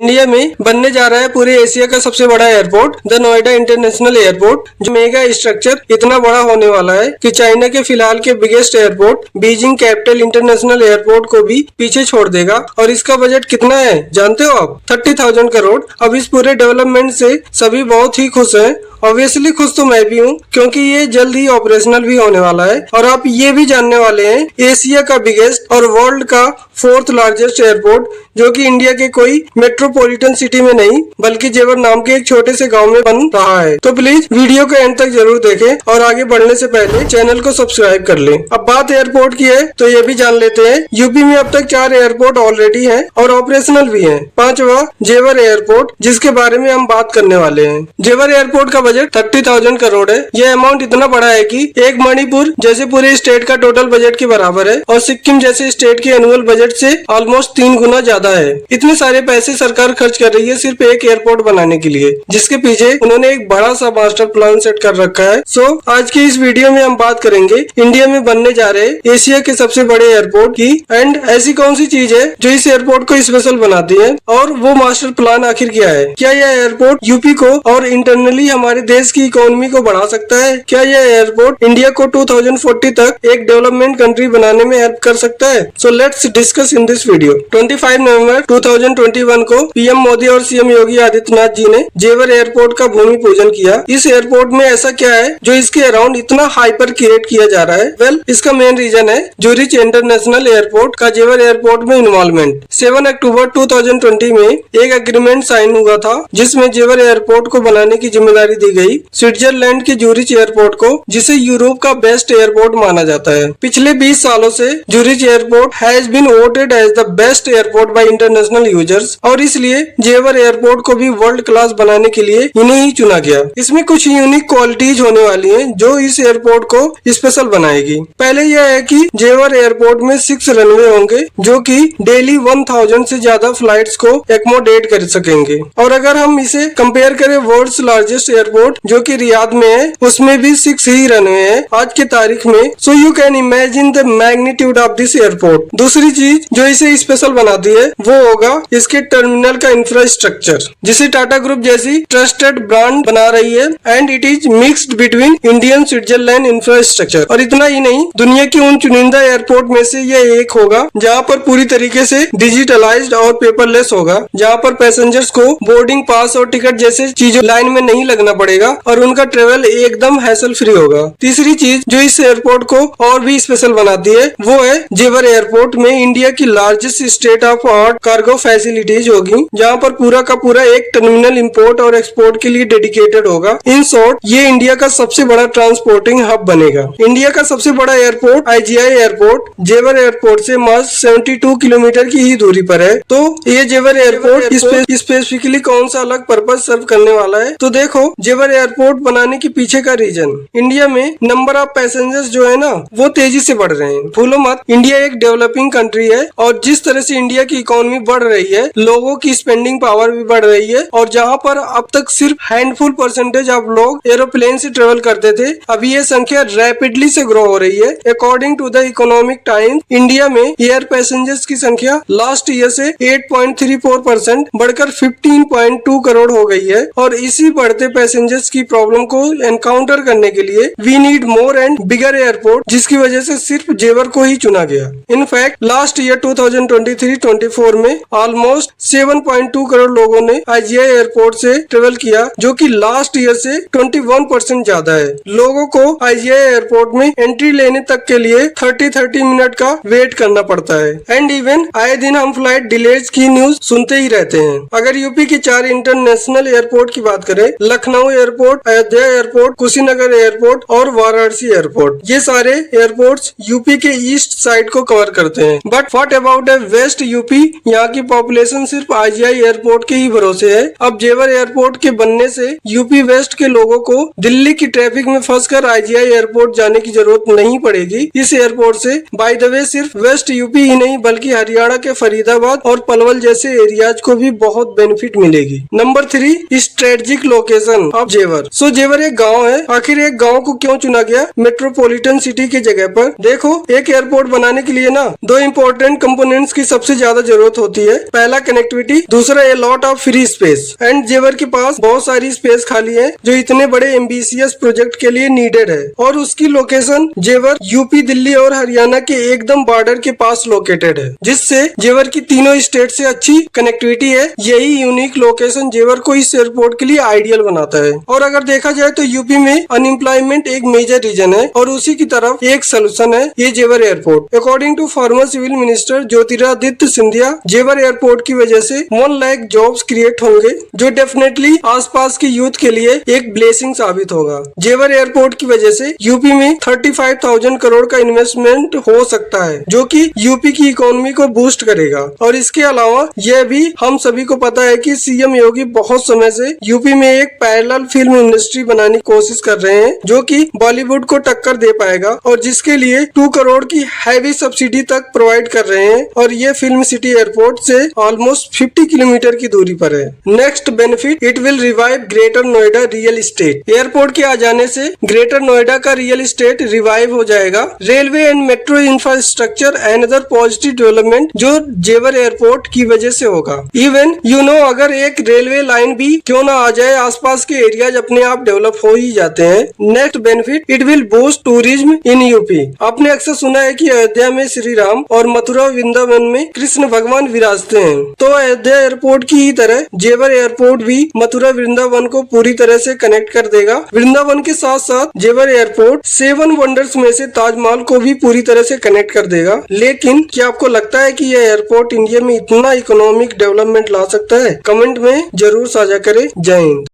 India में बनने जा रहा है पूरे एशिया का सबसे बड़ा airport the Noida international airport. जो मेगा स्ट्रक्चर इतना बड़ा होने वाला है कि चाइना के फिलहाल के biggest airport Beijing capital international airport को भी पीछे छोड़ देगा। और इसका बजट कितना है जानते हो आप? 30,000 करोड़। अब इस पूरे डेवलपमेंट से सभी बहुत ही खुश हैं। ऑब्वियसली खुश तो मैं भी हूँ क्योंकि ये जल्द ही ऑपरेशनल भी होने वाला है। और आप ये भी जानने वाले हैं एशिया का बिगेस्ट और वर्ल्ड का 4th लार्जेस्ट एयरपोर्ट, जो कि इंडिया के कोई मेट्रोपॉलिटन सिटी में नहीं बल्कि जेवर नाम के एक छोटे से गांव में बन रहा है। तो प्लीज वीडियो को एंड तक जरूर देखें और आगे बढ़ने से पहले चैनल को सब्सक्राइब कर लें। अब बात एयरपोर्ट की है तो ये भी जान लेते हैं यूपी में अब तक 4 एयरपोर्ट ऑलरेडी हैं और ऑपरेशनल भी हैं। 5वां जेवर एयरपोर्ट, जिसके बारे में हम बात करने वाले हैं। जेवर एयरपोर्ट का बजट 30,000 करोड़ है। यह अमाउंट इतना बड़ा है कि एक मणिपुर जैसे पूरे स्टेट का टोटल बजट के बराबर है और सिक्किम जैसे स्टेट के एनुअल बजट से ऑलमोस्ट 3 गुना ज्यादा है। इतने सारे पैसे सरकार खर्च कर रही है सिर्फ एक एयरपोर्ट बनाने के लिए, जिसके पीछे उन्होंने एक बड़ा सा मास्टर प्लान सेट कर रखा है। सो आज की इस वीडियो में हम बात करेंगे इंडिया में बनने जा रहे एशिया के सबसे बड़े एयरपोर्ट की एंड ऐसी कौन सी चीज है जो इस एयरपोर्ट को स्पेशल बनाती है और वो मास्टर प्लान आखिर क्या है। क्या यह एयरपोर्ट यूपी को और इंटरनली हमारे देश की इकोनॉमी को बढ़ा सकता है? क्या यह एयरपोर्ट इंडिया को 2040 तक एक डेवलपमेंट कंट्री बनाने में हेल्प कर सकता है? So let's discuss in this video. 25 नवंबर 2021 को पीएम मोदी और सीएम योगी आदित्यनाथ जी ने जेवर एयरपोर्ट का भूमि पूजन किया। इस एयरपोर्ट में ऐसा क्या है जो इसके अराउंड इतना हाइपर क्रिएट किया जा रहा है? वेल, इसका मेन रीजन है जूरिच इंटरनेशनल एयरपोर्ट का जेवर एयरपोर्ट में इन्वॉल्वमेंट। 7 अक्टूबर 2020 में एक एग्रीमेंट साइन हुआ था जिसमें जेवर एयरपोर्ट को बनाने की जिम्मेदारी दी गई स्विट्जरलैंड के जूरिच एयरपोर्ट को, जिसे यूरोप का बेस्ट एयरपोर्ट माना जाता है। पिछले 20 सालों से Zurich airport has been voted as the best airport by international users और इसलिए जेवर एयरपोर्ट को भी वर्ल्ड क्लास बनाने के लिए इन्हें ही चुना गया। इसमें कुछ यूनिक क्वालिटीज होने वाली हैं जो इस एयरपोर्ट को स्पेशल बनाएगी। पहले यह है कि जेवर एयरपोर्ट में 6 रनवे होंगे जो कि डेली 1000 से ज्यादा फ्लाइट्स को एकोमोडेट कर सकेंगे। और अगर हम इसे कंपेयर करें वर्ल्ड्स लार्जेस्ट एयरपोर्ट जो कि रियाद में है, उसमें भी 6 ही रनवे है आज की तारीख में। So you can imagine the magnitude of this airport. दूसरी चीज जो इसे स्पेशल बनाती है वो होगा इसके टर्मिनल का इंफ्रास्ट्रक्चर, जिसे टाटा ग्रुप जैसी ट्रस्टेड ब्रांड बना रही है and it is mixed between Indian Switzerland infrastructure. और इतना ही नहीं, दुनिया की उन चुनिंदा एयरपोर्ट में से यह एक होगा जहां पर पूरी तरीके से डिजिटलाइज्ड और पेपरलेस होगा, जहां पर पैसेंजर्स को बोर्डिंग पास और टिकट जैसे चीजों लाइन में नहीं लगना पड़ेगा और उनका ट्रेवल एकदम हैसल फ्री होगा। तीसरी चीज जो इस एयरपोर्ट को और भी स्पेशल बनाती है वो है जेवर एयरपोर्ट में इंडिया की largest state of art cargo facilities होगी, जहां पर पूरा का पूरा एक टर्मिनल इंपोर्ट और एक्सपोर्ट के लिए डेडिकेटेड होगा। इन शॉर्ट, ये इंडिया का सबसे बड़ा ट्रांसपोर्टिंग हब बनेगा। इंडिया का सबसे बड़ा एयरपोर्ट आईजीआई एयरपोर्ट जेवर एयरपोर्ट से मात्र 72 किलोमीटर की ही दूरी पर है। तो ये जेवर एयरपोर्ट स्पेसिफिकली कौन सा अलग पर्पज सर्व करने वाला है? तो देखो, जेवर एयरपोर्ट बनाने के पीछे का रीजन, इंडिया में नंबर ऑफ पैसेंजर्स जो है ना वो तेजी से बढ़ रहे हैं। भूलो मत, इंडिया एक डेवलपिंग कंट्री है और जिस तरह से इंडिया की इकोनॉमी बढ़ रही है, लोगों की स्पेंडिंग पावर भी बढ़ रही है। और जहां पर अब तक सिर्फ हैंडफुल परसेंटेज ऑफ लोग एरोप्लेन से ट्रेवल करते थे, अभी ये संख्या रैपिडली से ग्रो हो रही है। According to the Economic Times, India में एयर पैसेंजर्स की संख्या लास्ट ईयर से 8.34% बढ़कर 15.2 करोड़ हो गई है। और इसी बढ़ते पैसेंजर्स की प्रॉब्लम को एनकाउंटर करने के लिए we need more and bigger airport, जिसकी वजह से सिर्फ जेवर को ही चुना गया। इनफैक्ट लास्ट ईयर 2023-24 में ऑलमोस्ट 7.2 करोड़ लोगों ने आईजीआई एयरपोर्ट से ट्रेवल किया, जो कि लास्ट ईयर से 21% ज्यादा है। लोगों को आईजीआई एयरपोर्ट में एंट्री लेने तक के लिए 30 मिनट का वेट करना पड़ता है एंड इवन आए दिन हम फ्लाइट डिलेज की न्यूज सुनते ही रहते हैं। अगर यूपी के 4 इंटरनेशनल एयरपोर्ट की बात करें, Lucknow airport, Ayodhya airport, Kushinagar airport और वाराणसी एयरपोर्ट, ये सारे एयरपोर्ट्स यूपी के ईस्ट साइड को कवर करते हैं। But what about A west UP? यहाँ की पॉपुलेशन सिर्फ आईजीआई एयरपोर्ट के ही भरोसे है। अब जेवर एयरपोर्ट के बनने से यूपी वेस्ट के लोगों को दिल्ली की ट्रैफिक में फंसकर आईजीआई एयरपोर्ट जाने की जरूरत नहीं पड़ेगी। इस एयरपोर्ट से बाय द वे सिर्फ वेस्ट यूपी ही नहीं बल्कि हरियाणा के फरीदाबाद और पलवल जैसे एरियाज को भी बहुत बेनिफिट मिलेगी। नंबर 3, स्ट्रेटेजिक लोकेशन ऑफ जेवर। सो जेवर एक गाँव है। आखिर एक गाँव को क्यों चुना गया मेट्रोपॉलिटन सिटी की जगह पर? देखो, एक एयरपोर्ट बनाने के लिए ना 2 इम्पोर्टेंट कंपोनेंट्स की सबसे ज्यादा जरूरत होती है। पहला कनेक्टिविटी, दूसरा a lot of free space. And जेवर के पास बहुत सारी स्पेस खाली है जो इतने बड़े एम्बिशियस प्रोजेक्ट के लिए नीडेड है। और उसकी लोकेशन जेवर यूपी, दिल्ली और हरियाणा के एकदम बॉर्डर के पास लोकेटेड है, जिससे जेवर की तीनों स्टेट से अच्छी कनेक्टिविटी है। यही यूनिक लोकेशन जेवर को इस एयरपोर्ट के लिए आइडियल बनाता है। और अगर देखा जाए तो यूपी में अनएम्प्लॉयमेंट एक मेजर रीजन है और उसी की तरफ एक सोल्यूशन है ये Jewar airport. According to former civil minister Jyotiraditya Scindia, Jewar airport की वजह से 1 लाख जॉब्स क्रिएट होंगे, जो डेफिनेटली आसपास के यूथ के लिए एक ब्लेसिंग साबित होगा। जेवर एयरपोर्ट की वजह से यूपी में 35,000 करोड़ का इन्वेस्टमेंट हो सकता है, जो कि यूपी की इकोनॉमी को बूस्ट करेगा। और इसके अलावा यह भी हम सभी को पता है कि सीएम योगी बहुत समय से यूपी में एक पैरेलल फिल्म इंडस्ट्री बनाने की कोशिश कर रहे हैं, जो कि बॉलीवुड को टक्कर दे पाएगा और जिसके लिए 2 करोड़ की हैवी सब्सिडी तक प्रोवाइड कर रहे हैं। और ये फिल्म सिटी एयरपोर्ट से ऑलमोस्ट 50 किलोमीटर की दूरी पर है। Next benefit, it will revive greater Noida real estate. Airport के आ जाने से ग्रेटर नोएडा का रियल एस्टेट रिवाइव हो जाएगा। Railway and metro infrastructure another positive development जो जेवर एयरपोर्ट की वजह से होगा। इवन अगर एक रेलवे लाइन भी क्यों ना आ जाए, आसपास के एरियाज अपने आप डेवलप हो ही जाते हैं। Next benefit, it will boost tourism in UP. आपने अक्सर सुना है कि अयोध्या में श्री राम और मथुरा वृंदावन में कृष्ण भगवान विराजते हैं, तो अयोध्या एयरपोर्ट की ही तरह जेवर एयरपोर्ट भी मथुरा वृंदावन को पूरी तरह से कनेक्ट कर देगा। वृंदावन के साथ साथ जेवर एयरपोर्ट 7 वंडर्स में से ताजमहल को भी पूरी तरह से कनेक्ट कर देगा। लेकिन क्या आपको लगता है कि यह एयरपोर्ट इंडिया में इतना इकोनॉमिक डेवलपमेंट ला सकता है? कमेंट में जरूर साझा करें। जय हिंद।